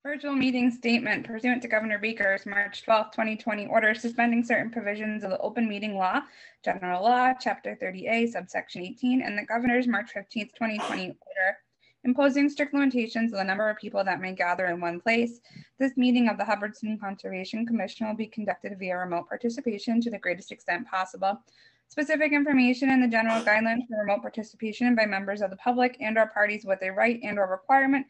Virtual meeting statement pursuant to Governor Baker's March 12, 2020 order suspending certain provisions of the open meeting law, general law, chapter 30A, subsection 18, and the Governor's March 15, 2020 order imposing strict limitations on the number of people that may gather in one place. This meeting of the Hubbardston Conservation Commission will be conducted via remote participation to the greatest extent possible. Specific information and the general guidelines for remote participation by members of the public and or parties with a right and or requirement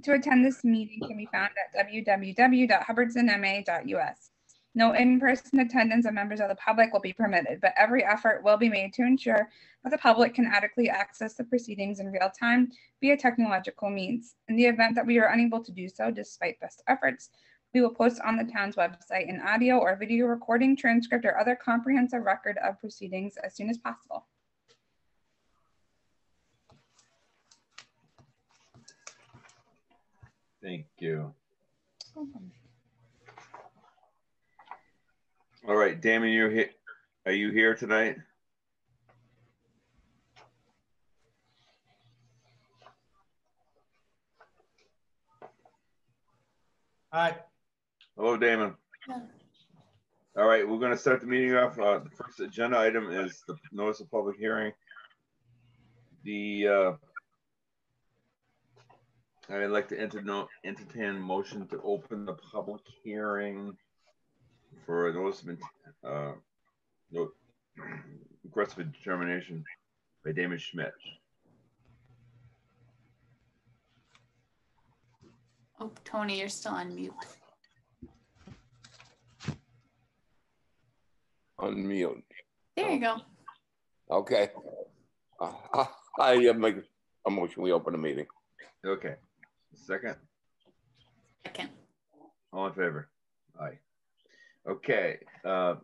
to attend this meeting can be found at www.hubbardstonma.us. No in-person attendance of members of the public will be permitted, but every effort will be made to ensure that the public can adequately access the proceedings in real time via technological means. In the event that we are unable to do so, despite best efforts, we will post on the town's website an audio or video recording, transcript, or other comprehensive record of proceedings as soon as possible. Thank you. All right, Damon, you're here. Are you here tonight? Hi. Hello, Damon. Yeah. All right, we're going to start the meeting off. The first agenda item is the notice of public hearing. I'd like to entertain a motion to open the public hearing for a notice of request for determination by Damon Schmidt. Oh, Tony, you're still on mute. Unmute. There you go. Okay. I make a motion. We open the meeting. Okay. Second. Second. All in favor? Aye. Okay. The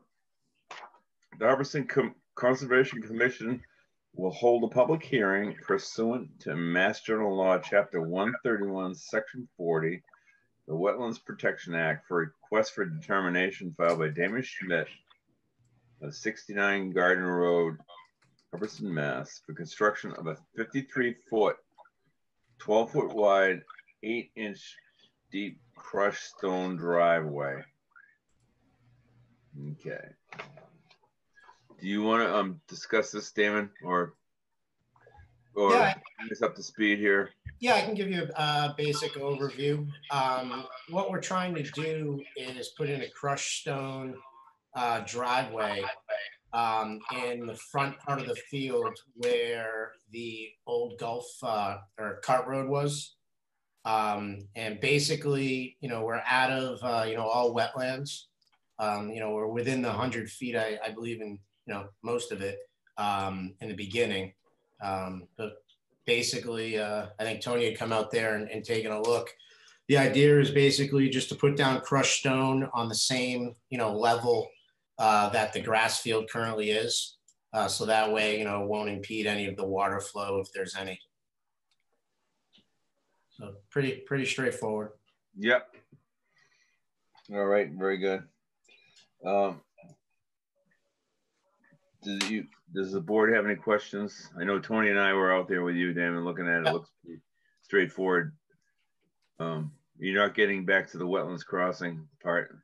Hubbardston Conservation Commission will hold a public hearing pursuant to Mass General Law, Chapter 131, Section 40, the Wetlands Protection Act, for a request for determination filed by Damon Schmidt of 69 Garden Road, Hubbardston, Mass, for construction of a 53-foot, 12-foot wide, 8-inch deep crushed stone driveway. Okay. Do you want to discuss this, Damon, or Yeah. bring us up to speed here? Yeah, I can give you a basic overview. What we're trying to do is put in a crushed stone driveway in the front part of the field where the old Gulf or cart road was. And basically, we're out of, all wetlands. We're within the 100 feet, I believe in, most of it in the beginning. But basically, I think Tony had come out there and taken a look. The idea is basically just to put down crushed stone on the same, level that the grass field currently is. So that way, it won't impede any of the water flow if there's any. So pretty straightforward. Yep. All right, very good. Does the board have any questions? I know Tony and I were out there with you, Damon, looking at it. It looks pretty straightforward. You're not getting back to the wetlands crossing part?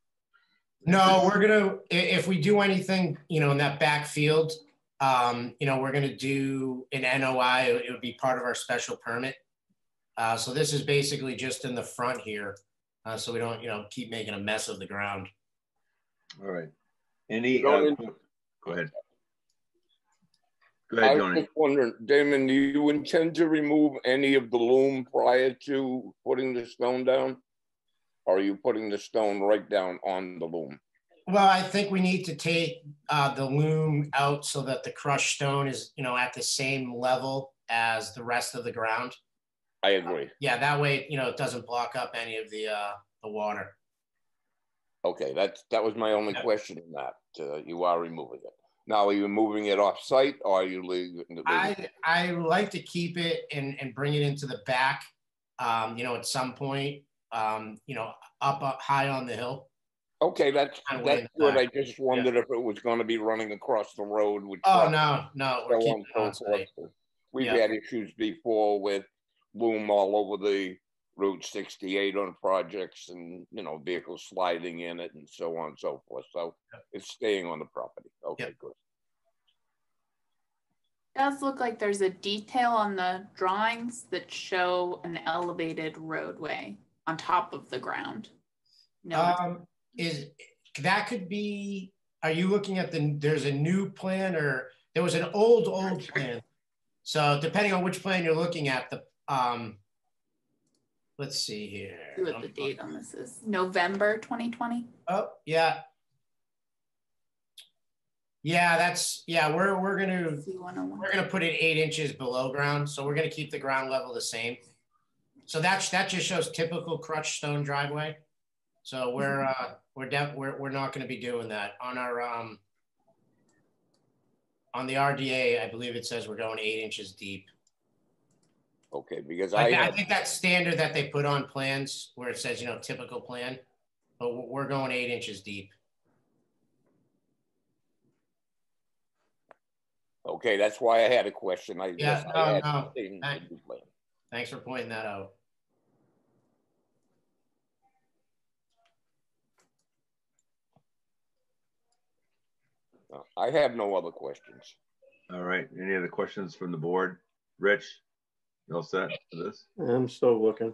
No, we're gonna, if we do anything, in that back field, we're gonna do an NOI. It would be part of our special permit. So this is basically just in the front here, so we don't, keep making a mess of the ground. All right. Any? Go ahead. Go ahead, Tony. I was just wondering, Damon, do you intend to remove any of the loom prior to putting the stone down? Or are you putting the stone right down on the loom? Well, I think we need to take the loom out so that the crushed stone is, at the same level as the rest of the ground. I agree. Yeah, that way, it doesn't block up any of the water. Okay, that was my only question in that. You are removing it. Now, are you moving it off site or are you leaving it? I like to keep it and bring it into the back, at some point, up high on the hill. Okay, that's good. I just wondered if it was going to be running across the road. Oh, no, we're keeping it on site. We've had issues before with loom all over the Route 68 on projects and, you know, vehicles sliding in it and so on and so forth. So it's staying on the property. Okay, Yep. good. It does look like there's a detail on the drawings that show an elevated roadway on top of the ground. No, Is that could be, are you looking at there's a new plan, or there was an old plan? So depending on which plan you're looking at, let's see here. see what the date on this is. November 2020. Oh, yeah. Yeah, that's, yeah, we're gonna put it 8 inches below ground. So we're gonna keep the ground level the same. So that just shows typical crushed stone driveway. So we're not gonna be doing that. On our on the RDA, I believe it says we're going 8 inches deep. Okay, because I think that's standard that they put on plans where it says, you know, typical plan, but we're going 8 inches deep. Okay, that's why I had a question. Yeah, no. Seen Thanks for pointing that out. I have no other questions. All right. Any other questions from the board? Rich, you all set for this? I'm still looking.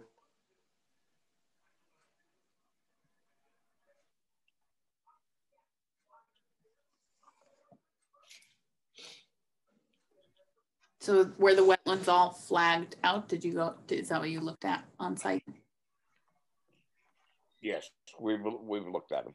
So were the wetlands all flagged out? Did you go, is that what you looked at on site? Yes, we've looked at them.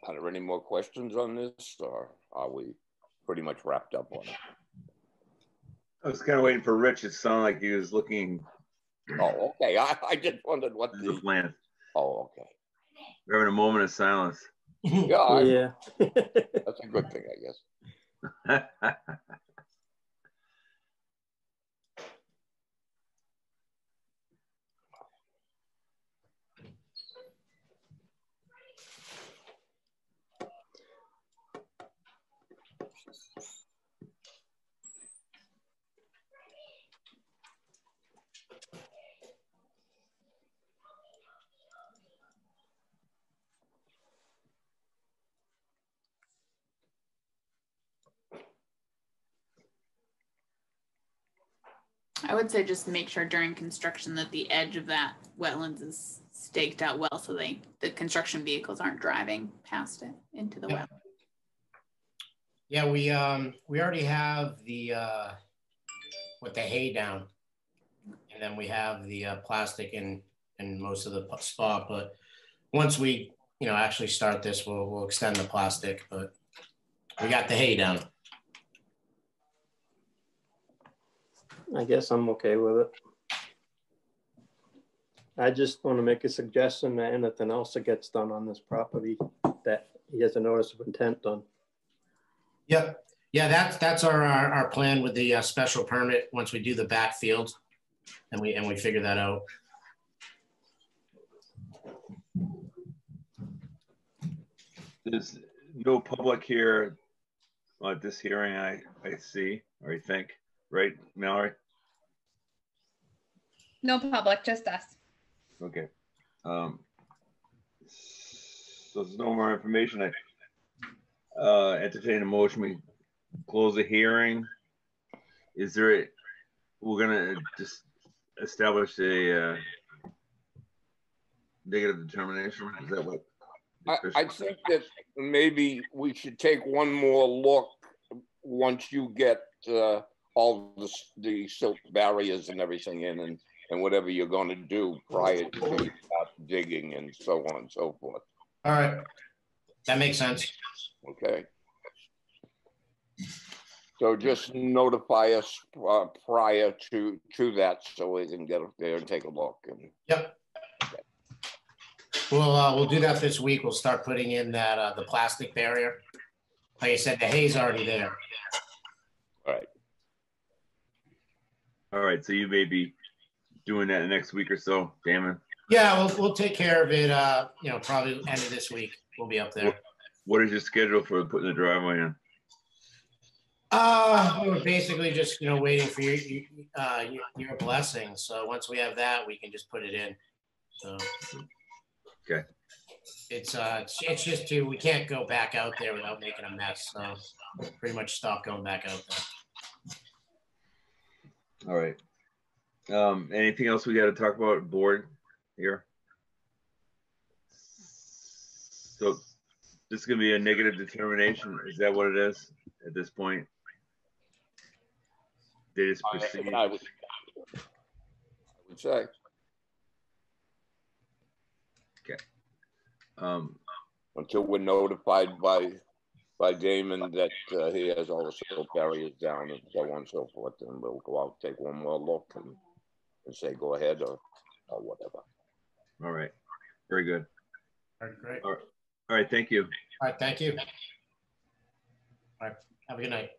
Are there any more questions on this, or are we pretty much wrapped up on it? I was kind of waiting for Rich. It sounded like he was looking Oh, okay. I just wondered what at the plan. Oh, okay. We're having a moment of silence. Yeah, Yeah. that's a good thing, I guess. I would say just make sure during construction that the edge of that wetlands is staked out well so the construction vehicles aren't driving past it into the wetland. Yeah, we already have the with the hay down, and then we have the plastic in most of the spot. But once we actually start this, we'll extend the plastic. But we got the hay down. I guess I'm okay with it. I just want to make a suggestion that anything else that gets done on this property that he has a notice of intent on. Yep. Yeah, that's our plan with the special permit once we do the backfield, and we figure that out. There's no public here at this hearing, I see, or I think, right, Mallory? No public, just us. Okay. So there's no more information. I entertain a motion. We close the hearing. Is there we're gonna just establish a negative determination? Is that what? I think that maybe we should take one more look once you get all the silt barriers and everything in, and whatever you're going to do prior to start digging and so on and so forth. All right, that makes sense. Okay. So just notify us prior to that so we can get up there and take a look. And yep. Okay. We'll do that this week. We'll start putting in that the plastic barrier. Like I said, the hay's already there. All right. All right. So you may be doing that next week or so, Damon. Yeah, we'll take care of it. You know, probably end of this week. We'll be up there. What is your schedule for putting the driveway in? We're basically just, you know, waiting for your blessing. So once we have that, we can just put it in. So okay. It's just we can't go back out there without making a mess. So pretty much stop going back out there. All right. Anything else we got to talk about board here? So this is gonna be a negative determination. Is that what it is at this point? They just proceed. I would say. Okay. Until we're notified by Damon that he has all the silt barriers down and so on and so forth, and we'll go out, take one more look and say go ahead or whatever. All right. Very good. All right, great. All right. Thank you. All right. Thank you. All right. Have a good night.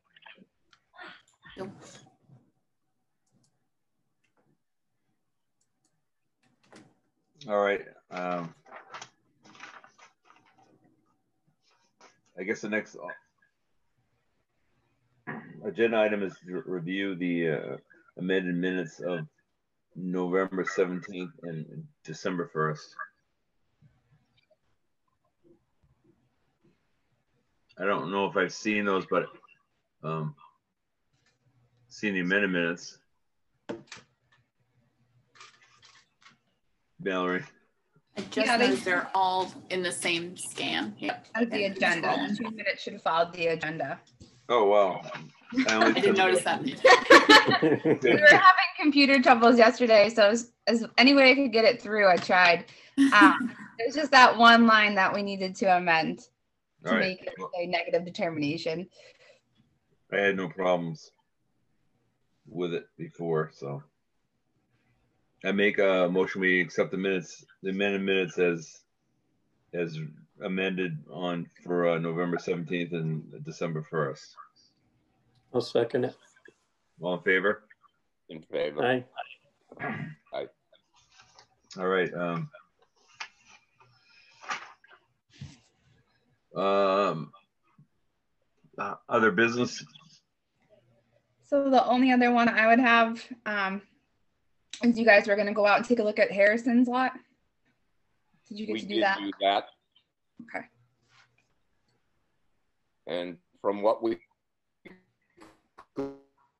Yep. All right. I guess the next agenda item is to review the amended minutes of November 17th and December 1st. I don't know if I've seen those, but seen the amended minutes. Valerie. I just noticed they're all in the same scan. Yep, as the agenda. 2 minutes should follow the agenda. Oh, wow. I didn't notice that. We were having computer troubles yesterday, so as any way I could get it through, I tried. It was just that one line that we needed to amend to make it a negative determination. I had no problems with it before, so I make a motion we accept the minutes, the amended minutes as amended for November 17th and December 1st. I'll second it. All in favor? In favor. Aye. Aye. All right. Other business? So the only other one I would have is you guys were going to go out and take a look at Harrison's lot. Did you get to do that? We did do that. Okay. And from what we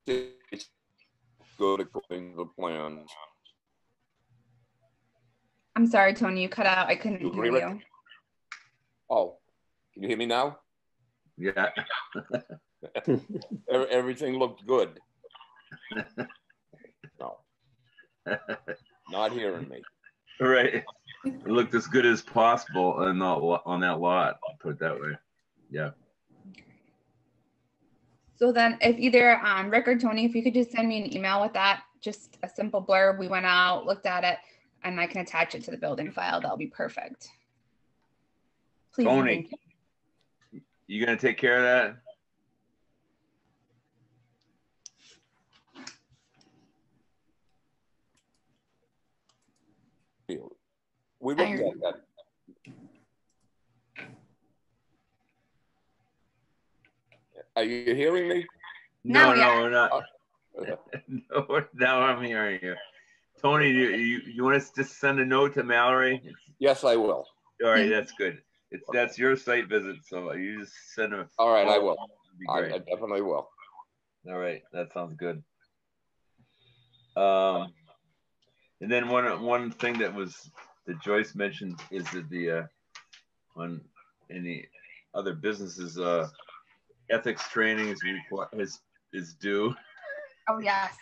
it's good according to the plan. I'm sorry, Tony, you cut out. I couldn't hear agree, you. Oh, can you hear me now? Yeah. Everything looked good. No. Not hearing me. Right. It looked as good as possible on that lot, put it that way. Yeah. So then if either Rick or Tony, if you could just send me an email with that, just a simple blurb. We went out, looked at it, and I can attach it to the building file. That'll be perfect. Please. Tony, you gonna take care of that? We looked at that. Are you hearing me? No, No, we're not. No, now I'm hearing you. Tony, you want us to just send a note to Mallory? Yes, I will. All right, that's good. That's your site visit, so you just send a. All right, I will. I I definitely will. All right, that sounds good. And then one thing that Joyce mentioned is that the on any other businesses ethics training is due. Oh yes.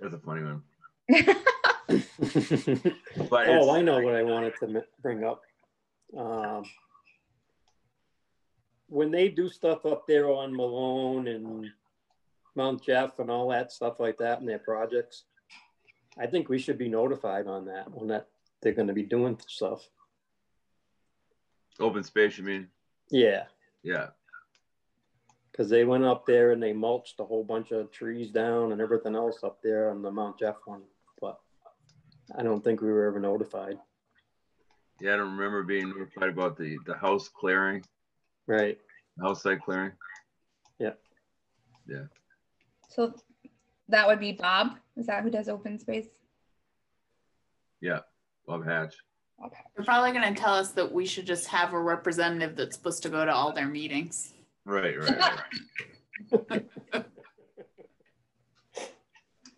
That's a funny one. But I know what I wanted to bring up. When they do stuff up there on Malone and Mount Jeff and all that stuff like that in their projects, I think we should be notified on that when they're going to be doing stuff. Open space, you mean? Yeah. Yeah. Because they went up there and they mulched a whole bunch of trees down and everything else up there on the Mount Jeff one. But I don't think we were ever notified. Yeah, I don't remember being notified about the house clearing. Right. House site clearing. Yeah. Yeah. So that would be Bob. Is that who does open space? Yeah, Bob Hatch. Okay. They're probably going to tell us that we should just have a representative that's supposed to go to all their meetings. Right.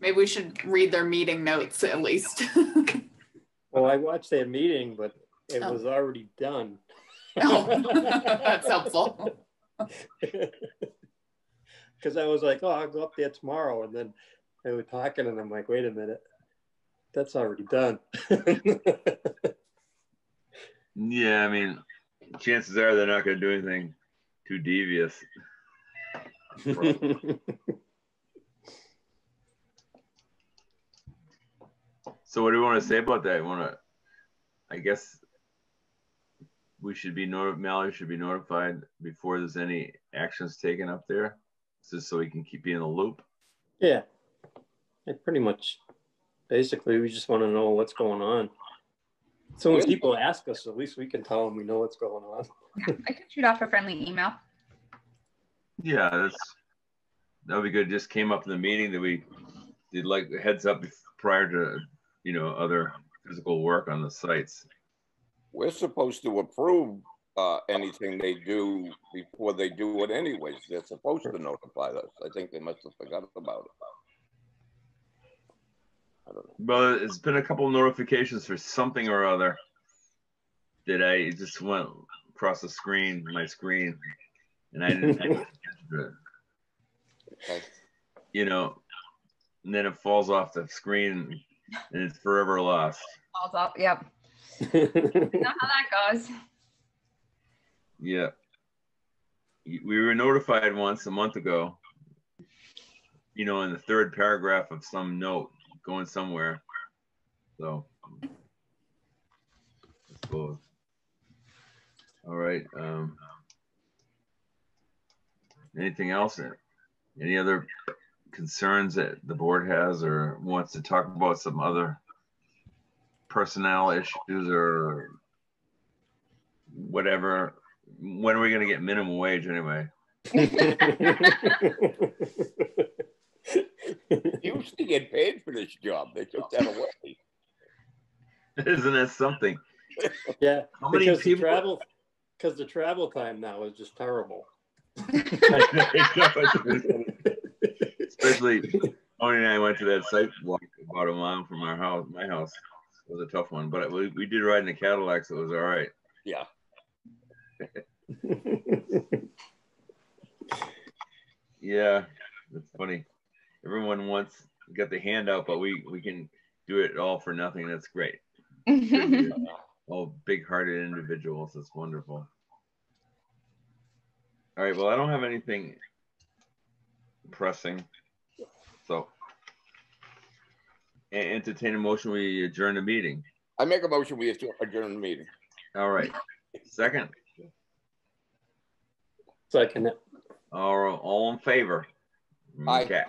Maybe we should read their meeting notes at least. Well, I watched their meeting, but it was already done. Oh, that's helpful. Because I was like, oh, I'll go up there tomorrow. And then they were talking and I'm like, wait a minute, that's already done. Yeah, I mean, chances are they're not going to do anything too devious. So what do we want to say about that? I guess we should be Mallory should be notified before there's any actions taken up there, just so we can keep you in the loop. Yeah, pretty much. Basically, we just want to know what's going on. So when people ask us, at least we can tell them we know what's going on. I could shoot off a friendly email. Yeah, that would be good. It just came up in the meeting that we did, like heads up prior to other physical work on the sites. We're supposed to approve anything they do before they do it anyways. They're supposed to notify us. I think they must have forgotten about it. I don't know. Well, it's been a couple of notifications for something or other that I just went across my screen, and I didn't pay attention to it. Okay. And then it falls off the screen and it's forever lost. Falls off, yep. You know how that goes. Yeah. We were notified once a month ago, in the third paragraph of some note going somewhere. So, I suppose. All right. Anything else? Any other concerns that the board has or wants to talk about some other personnel issues or whatever? When are we going to get minimum wage anyway? You used to get paid for this job. They took that away. Isn't that something? Yeah, how many because people? The travel time now is just terrible. Especially Tony and I went to that site walk about a mile from my house. It was a tough one, but we did ride in a Cadillac, so it was all right. Yeah. Yeah, that's funny. Everyone got the handout, but we can do it all for nothing. That's great. All big-hearted individuals. That's wonderful. All right. Well, I don't have anything pressing, so entertain a motion. We adjourn the meeting. I make a motion. We adjourn the meeting. All right. Second. Second. All in favor? Aye. Okay.